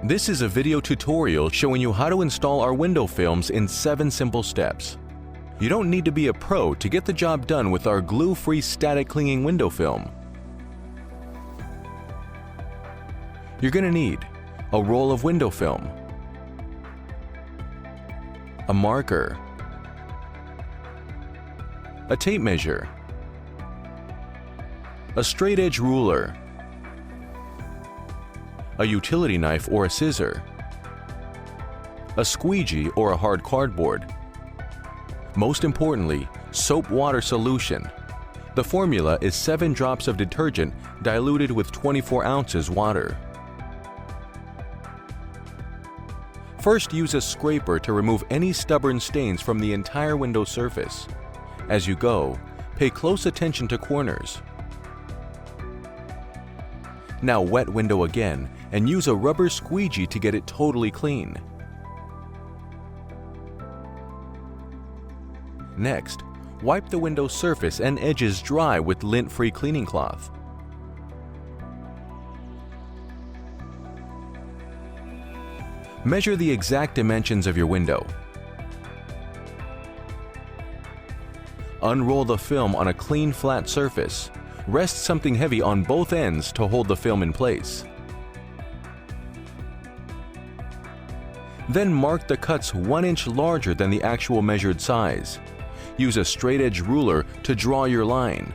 This is a video tutorial showing you how to install our window films in 7 simple steps. You don't need to be a pro to get the job done with our glue-free static clinging window film. You're going to need a roll of window film, a marker, a tape measure, a straight edge ruler, a utility knife or a scissor, a squeegee or a hard cardboard. Most importantly, soap water solution. The formula is 7 drops of detergent diluted with 24 ounces water. First, use a scraper to remove any stubborn stains from the entire window surface. As you go, pay close attention to corners. Now wet window again and use a rubber squeegee to get it totally clean. Next, wipe the window surface and edges dry with lint-free cleaning cloth. Measure the exact dimensions of your window. Unroll the film on a clean, flat surface. Rest something heavy on both ends to hold the film in place. Then mark the cuts 1 inch larger than the actual measured size. Use a straight edge ruler to draw your line.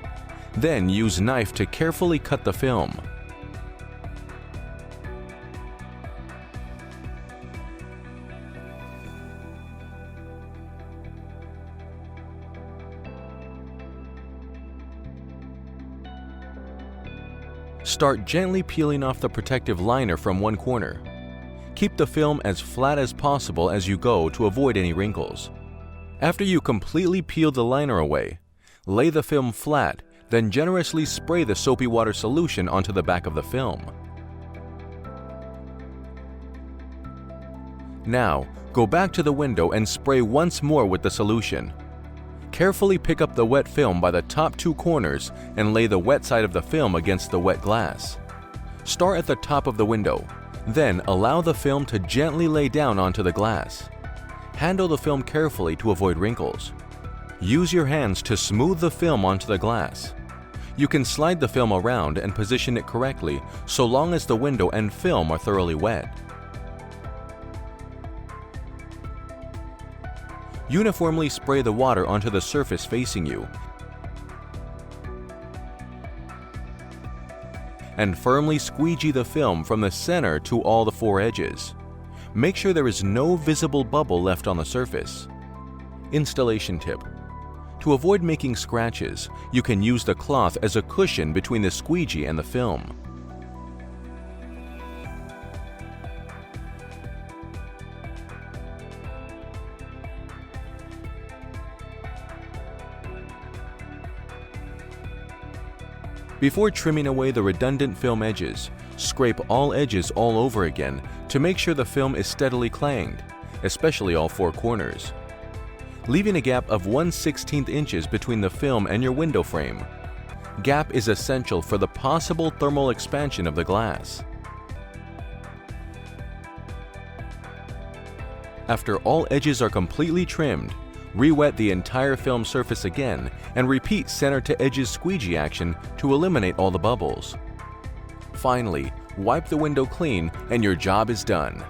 Then use knife to carefully cut the film. Start gently peeling off the protective liner from one corner. Keep the film as flat as possible as you go to avoid any wrinkles. After you completely peel the liner away, lay the film flat, then generously spray the soapy water solution onto the back of the film. Now, go back to the window and spray once more with the solution. Carefully pick up the wet film by the top 2 corners and lay the wet side of the film against the wet glass. Start at the top of the window, then allow the film to gently lay down onto the glass. Handle the film carefully to avoid wrinkles. Use your hands to smooth the film onto the glass. You can slide the film around and position it correctly so long as the window and film are thoroughly wet. Uniformly spray the water onto the surface facing you and firmly squeegee the film from the center to all the 4 edges. Make sure there is no visible bubble left on the surface. Installation tip: to avoid making scratches, you can use the cloth as a cushion between the squeegee and the film. Before trimming away the redundant film edges, scrape all edges all over again to make sure the film is steadily clanged, especially all 4 corners. Leaving a gap of 1/16 inches between the film and your window frame. Gap is essential for the possible thermal expansion of the glass. After all edges are completely trimmed, re-wet the entire film surface again and repeat center to edges squeegee action to eliminate all the bubbles. Finally, wipe the window clean and your job is done.